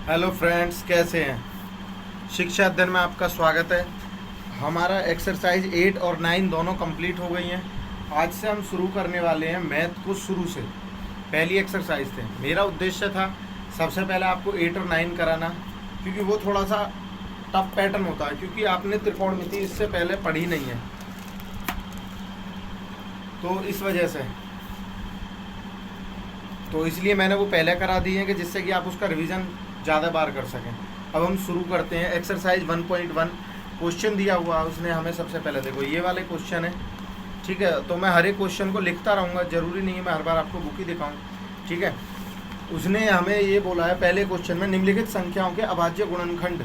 Hello friends, कैसे हैं। शिक्षा अध्ययन में आपका स्वागत है। हमारा एक्सरसाइज 8 और 9 दोनों कंप्लीट हो गई हैं। आज से हम शुरू करने वाले हैं मैथ को शुरू से। पहली एक्सरसाइज थे, मेरा उद्देश्य था सबसे पहले आपको 8 और 9 कराना, क्योंकि वो थोड़ा सा टफ पैटर्न होता है, क्योंकि आपने त्रिकोणमिति इससे पहले पढ़ी नहीं है, तो इस वजह से इसलिए मैंने वो पहले करा दी है कि जिससे कि आप उसका रिवीजन ज़्यादा बार कर सकें। अब हम शुरू करते हैं। एक्सरसाइज 1.1 क्वेश्चन दिया हुआ है उसने हमें। सबसे पहले देखो ये वाले क्वेश्चन है, ठीक है। तो मैं हर एक क्वेश्चन को लिखता रहूँगा, ज़रूरी नहीं है मैं हर बार आपको बुक ही दिखाऊँ, ठीक है। उसने हमें ये बोला है पहले क्वेश्चन में, निम्नलिखित संख्याओं के अभाज्य गुणनखंड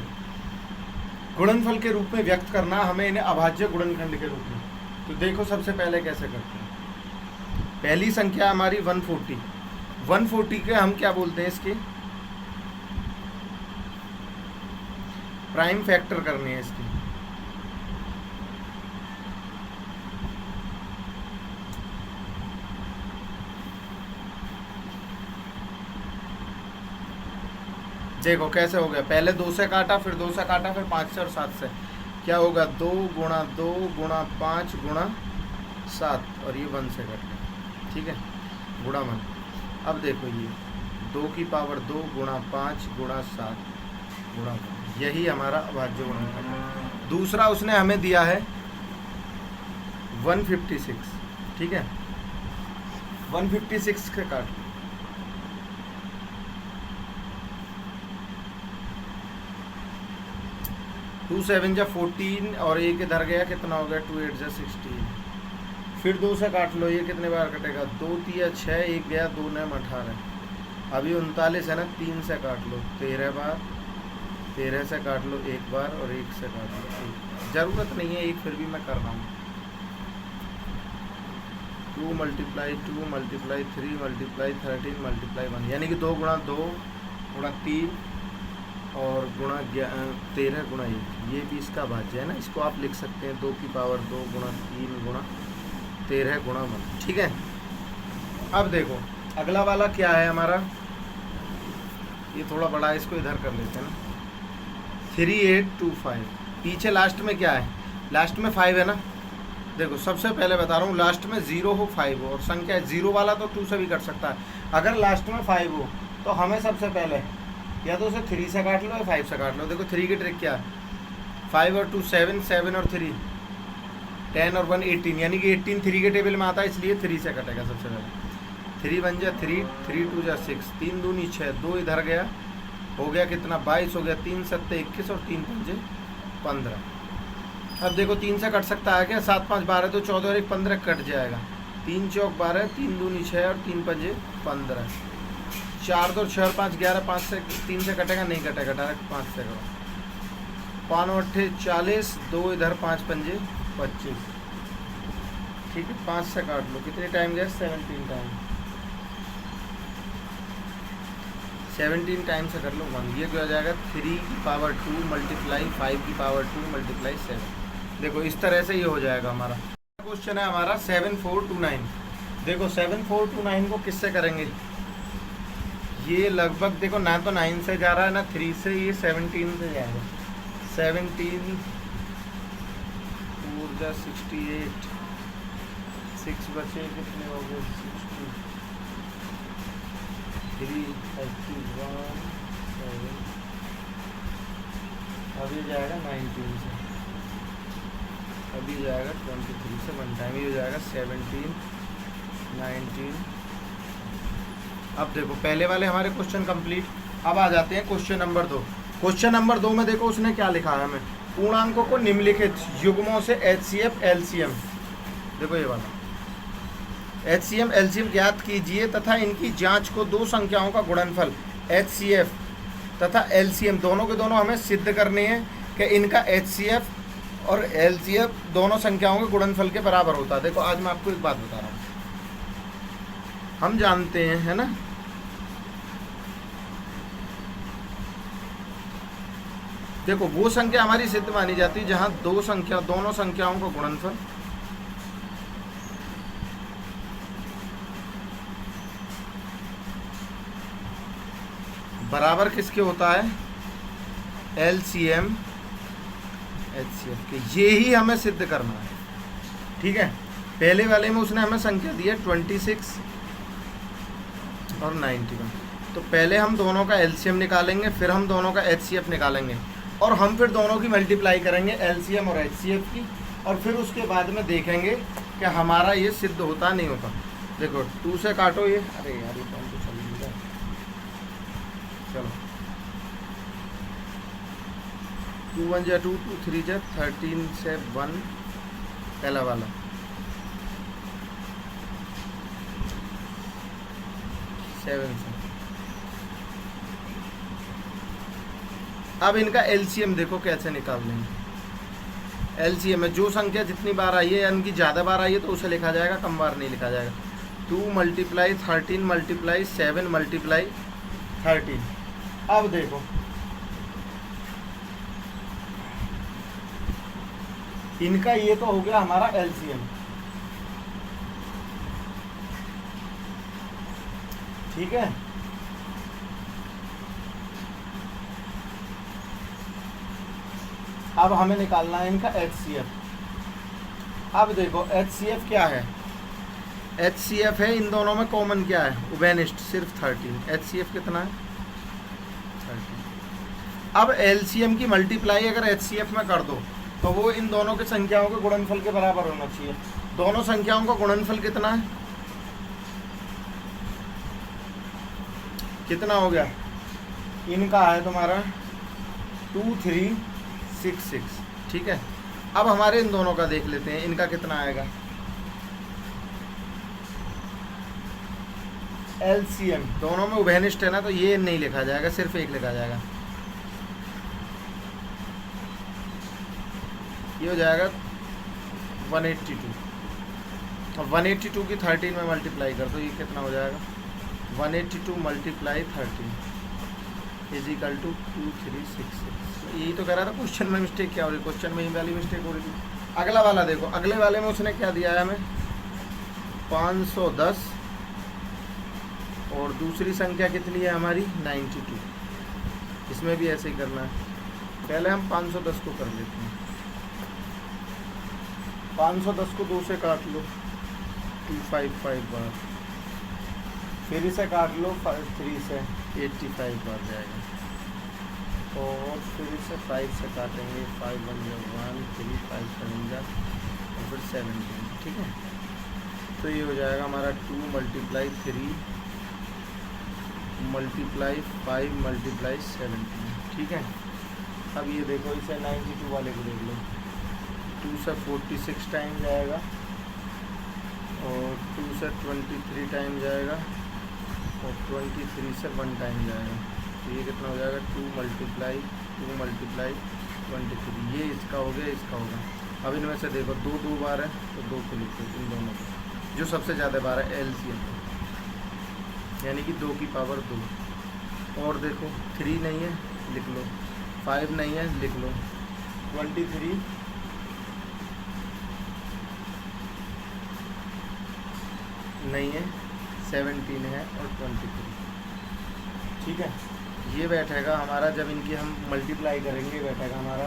गुणनफल के रूप में व्यक्त करना, हमें इन्हें अभाज्य गुणनखंड के रूप में। तो देखो सबसे पहले कैसे करते हैं। पहली संख्या हमारी 140 के हम क्या बोलते हैं, इसके प्राइम फैक्टर करनी है इसकी। देखो कैसे हो गया, पहले 2 से काटा, फिर 2 से काटा, फिर 5 से और 7 से। क्या होगा, 2 गुणा 2 गुणा 5 गुणा 7, और ये 1 से कट, ठीक है, गुणा 1। अब देखो ये 2 की पावर 2 गुणा 5 गुणा 7 गुणा 1, यही हमारा अभाज्य गुणनखंड है। दूसरा उसने हमें दिया है 156, ठीक है। 156 के काट, 2 7 जा 14 और एक इधर गया, कितना हो गया, 2 8 जा 16। फिर 2 से काट लो, ये कितने बार कटेगा, 2 3 6, एक गया, 2 9 18। अभी 39 है ना, 3 से काट लो 13 बार, 13 से काट लो एक बार, और 1 से काट लो 1। ज़रूरत नहीं है एक, फिर भी मैं कर रहा हूँ। 2 × 2 × 3 × 13 × 1, यानी कि 2 गुणा 2 गुणा 3 और गुणा 13 गुणा 1, ये भी इसका भाज्य है ना। इसको आप लिख सकते हैं 2 की पावर 2 गुणा 3 गुणा 13 गुणा 1, ठीक है। अब देखो अगला वाला क्या है हमारा, ये थोड़ा बड़ा है, इसको इधर कर लेते हैं ना। 3825, पीछे लास्ट में क्या है, लास्ट में 5 है ना। देखो सबसे पहले बता रहा हूँ, लास्ट में 0 हो 5 हो, और संख्या 0 वाला तो 2 से भी कर सकता है। अगर लास्ट में 5 हो तो हमें सबसे पहले या तो उसे 3 से काट लो या 5 से काट लो। देखो 3 की ट्रिक क्या है, 5 और 2 7, 7 और 3 10 और 1 18, यानी कि 18 3 के टेबल में आता है, इसलिए 3 से कटेगा सबसे पहले। 3 1 जा 3, 3 2 जा 6, 3 दूनी 6, 2 इधर गया, हो गया कितना, 22 हो गया, 3 7 21 और 3 5 15। अब देखो 3 से कट सकता है क्या, 7 5 12, तो 14 और 1 15 कट जाएगा। 3 चौक 12, 3 दूनी 6 और 3 5 15, 4 2 6 और 5 11, 5 से 3 से कटेगा, नहीं कटेगा, डायरेक्ट 5 से करो। 5 8 40, 2 इधर 5 5 25, ठीक है। 5 से काट लो, कितने टाइम गया, 17 टाइम, 17 टाइम से कर लो 1, ये क्या हो जाएगा, 3 की पावर 2 मल्टीप्लाई 5 की पावर 2 मल्टीप्लाई 7। देखो इस तरह से ये हो जाएगा हमारा। क्वेश्चन है हमारा 7429। देखो 7429 को किससे करेंगे, ये लगभग देखो ना तो 9 से जा रहा है ना 3 से, ये 17 से जाएगा। 17 4 जा 68, 6 बचे, कितने हो गए, 3 31 7, अभी जाएगा 19 से, अभी जाएगा 23 से 1 टाइम, ये हो जाएगा 17 19। अब देखो पहले वाले हमारे क्वेश्चन कंप्लीट। अब आ जाते हैं क्वेश्चन नंबर 2। क्वेश्चन नंबर 2 में देखो उसने क्या लिखा है हमें, पूर्णांकों को निम्नलिखित युग्मों से HCF LCM, देखो ये वाला HCM LCM ज्ञात कीजिए तथा इनकी जांच को दो संख्याओं का गुणनफल HCF तथा LCM दोनों के दोनों हमें सिद्ध करने हैं कि इनका HCF और LCF दोनों संख्याओं के गुणनफल के बराबर होता है। देखो आज मैं आपको एक बात बता रहा हूँ, हम जानते हैं, है ना, देखो वो संख्या हमारी सिद्ध मानी जाती है जहां दोनों संख्याओं का गुणनफल बराबर किसके होता है, LCM HCF के। ये ही हमें सिद्ध करना है, ठीक है। पहले वाले में उसने हमें संख्या दी है 26 और 91। तो पहले हम दोनों का LCM निकालेंगे, फिर हम दोनों का HCF निकालेंगे, और हम फिर दोनों की मल्टीप्लाई करेंगे LCM और HCF की, और फिर उसके बाद में देखेंगे कि हमारा ये सिद्ध होता नहीं होता। देखो 2 से काटो ये, अरे यार ये कौन तो चल गया, चलो 2 1 जा 2 2 3 जा 13 से 1 पहला वाला, 7 से। अब इनका LCM देखो कैसे निकाल लेंगे। LCM में जो संख्या जितनी बार आई है, यानी कि ज़्यादा बार आई है तो उसे लिखा जाएगा, कम बार नहीं लिखा जाएगा। 2 × 13 × 7 × 13। अब देखो इनका ये तो हो गया हमारा LCM, ठीक है। अब हमें निकालना है इनका HCF। अब देखो HCF क्या है, HCF है इन दोनों में कॉमन क्या है, उभयनिष्ठ सिर्फ 13। HCF कितना है, 13। अब LCM की मल्टीप्लाई अगर HCF में कर दो तो वो इन दोनों की संख्याओं के गुणनफल के बराबर होना चाहिए। दोनों संख्याओं का गुणनफल कितना है, कितना हो गया, इनका है तुम्हारा 2 3 6 6, ठीक है। अब हमारे इन दोनों का देख लेते हैं, इनका कितना आएगा। LCM दोनों में उभयनिष्ठ है ना, तो ये नहीं लिखा जाएगा, सिर्फ एक लिखा जाएगा। ये हो जाएगा 182, और 182 की 13 में मल्टीप्लाई कर दो, ये कितना हो जाएगा 182 × 13 इजिकल टू 2366। यही तो कह रहा था क्वेश्चन में मिस्टेक क्या हो रही, क्वेश्चन में ही वाली मिस्टेक हो रही थी। अगला वाला देखो, अगले वाले में उसने क्या दिया है हमें 510, और दूसरी संख्या कितनी है हमारी 92। इसमें भी ऐसे ही करना है, पहले हम 510 को कर लेते हैं। 510 को 2 से काट लो 255 बार, फिर इसे काट लो 3 से 85 बार जाएगा, और फिर इसे 5 से काटेंगे 5 1 1 3 5 7 जा, और फिर 17, ठीक है। तो ये हो जाएगा हमारा 2 × 3 × 5 × 17, ठीक है। अब ये देखो इसे 92 वाले को देख लो, 2 से 46 टाइम जाएगा, और 2 से 23 टाइम जाएगा, और 23 से 1 टाइम जाएगा। तो ये कितना हो जाएगा 2 × 23, ये इसका हो गया, इसका होगा। अब इनमें से देखो 2 2 बार है, तो 2 को लिखो इन दोनों को, जो सबसे ज़्यादा बार है LCM, यानी कि 2 की पावर 2। और देखो 3 नहीं है, लिख लो, 5 नहीं है, लिख लो, 23 नहीं है, 17 है, और 23, ठीक है। ये बैठेगा हमारा, जब इनकी हम मल्टीप्लाई करेंगे बैठेगा हमारा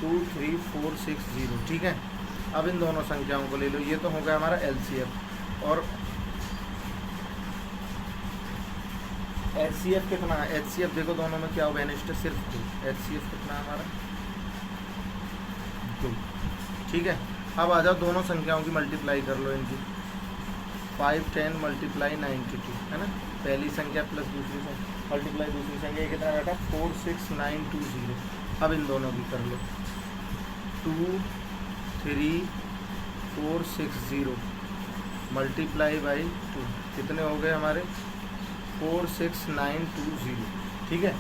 23460, ठीक है। अब इन दोनों संख्याओं को ले लो, ये तो हो गया हमारा LCF। और HCF कितना है, HCF देखो दोनों में क्या उभयनिष्ठ है, सिर्फ 2। HCF कितना है हमारा 2, ठीक है। अब आ जाओ दोनों संख्याओं की मल्टीप्लाई कर लो इनकी, 5 10 × 92, है ना। पहली संख्या प्लस दूसरी संख्या मल्टीप्लाई दूसरी संख्या, ये कितना बैठा 46920। अब इन दोनों की कर लो, 23460 मल्टीप्लाई बाई 2, कितने हो गए हमारे 46920, ठीक है।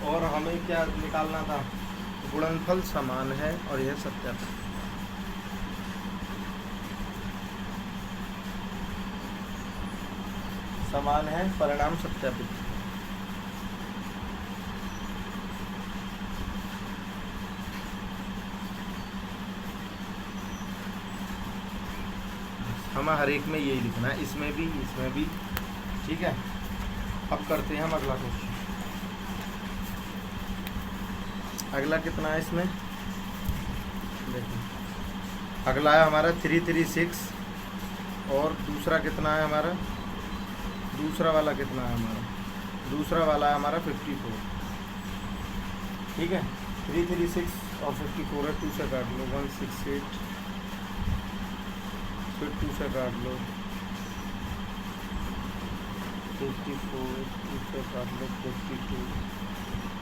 और हमें क्या निकालना था, गुणनफल समान है, और यह सत्यापित। समान है, परिणाम सत्यापित। हमें हर एक में यही लिखना है, इसमें भी, इसमें भी, ठीक है। अब करते हैं हम अगला क्वेश्चन। अगला कितना है इसमें, देखो अगला है हमारा 336 और दूसरा कितना है हमारा, दूसरा वाला कितना है हमारा, दूसरा वाला है हमारा 54। ठीक है, 336 और 54 है, 2 से काट लो 168, फिर 2 से काट लो 54, 2 से काट लो 52,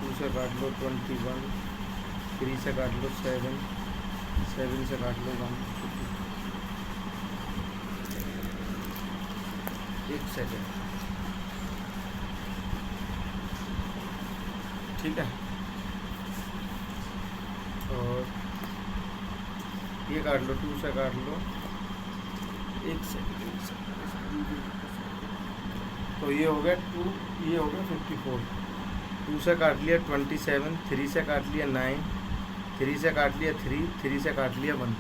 2 से काट लो 21, 3 से काट लो 7, 7 से काट लो 1। एक सेकेंड, ठीक है, और ये काट लो 2 से काट लो, एक सेकेंड, तो ये हो गया 2, ये हो गया 54, 2 से काट लिया 27, 3 से काट लिया 9, 3 से काट लिया 3, 3 से काट लिया 1।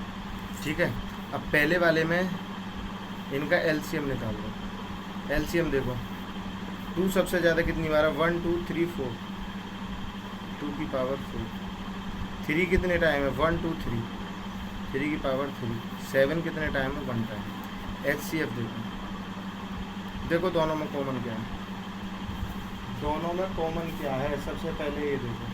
ठीक है, अब पहले वाले में इनका एलसीएम निकाल लो। एलसीएम देखो, 2 सबसे ज़्यादा कितनी बार है, 1 2 3 4, 2 की पावर 4, 3 कितने टाइम है, 1 2 3, 3 की पावर 3, 7 कितने टाइम है, 1 टाइम। एचसीएफ देखो, देखो दोनों में कॉमन क्या है, दोनों में कॉमन क्या है, सबसे पहले ये देखो,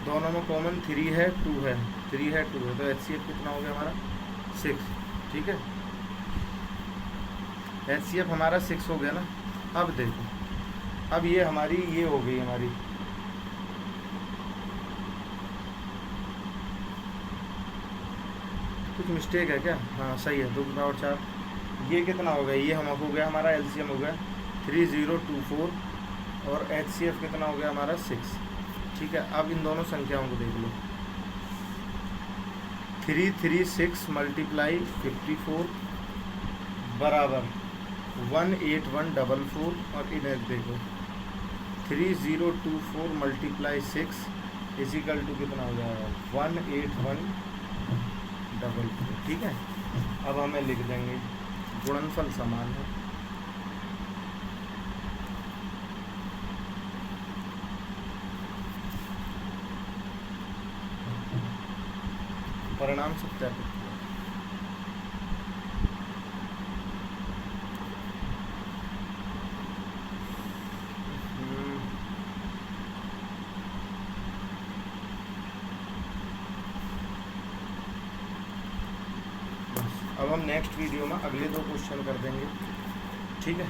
दोनों में कॉमन 3 है 2 है, 3 है 2 है, तो एचसीएफ कितना हो गया हमारा 6। ठीक है, एचसीएफ हमारा 6 हो गया ना। अब देखो, अब ये हमारी ये हो गई हमारी, कुछ मिस्टेक है क्या, हाँ सही है, 2 की पावर 4। ये कितना हो गया, ये हम हो गया हमारा एलसीएम हो गया 3024 और एचसीएफ कितना हो गया हमारा 6। ठीक है, अब इन दोनों संख्याओं को देख लो, 336 मल्टीप्लाई 54 बराबर 18144, और इधर देखो 3024 मल्टीप्लाई 6 इजिकल टू कितना हो जाएगा 18144। ठीक है, अब हमें लिख देंगे गुणनफल समान है, परिणाम सत्यापित किया। अब हम नेक्स्ट वीडियो में अगले 2 क्वेश्चन कर देंगे। ठीक है।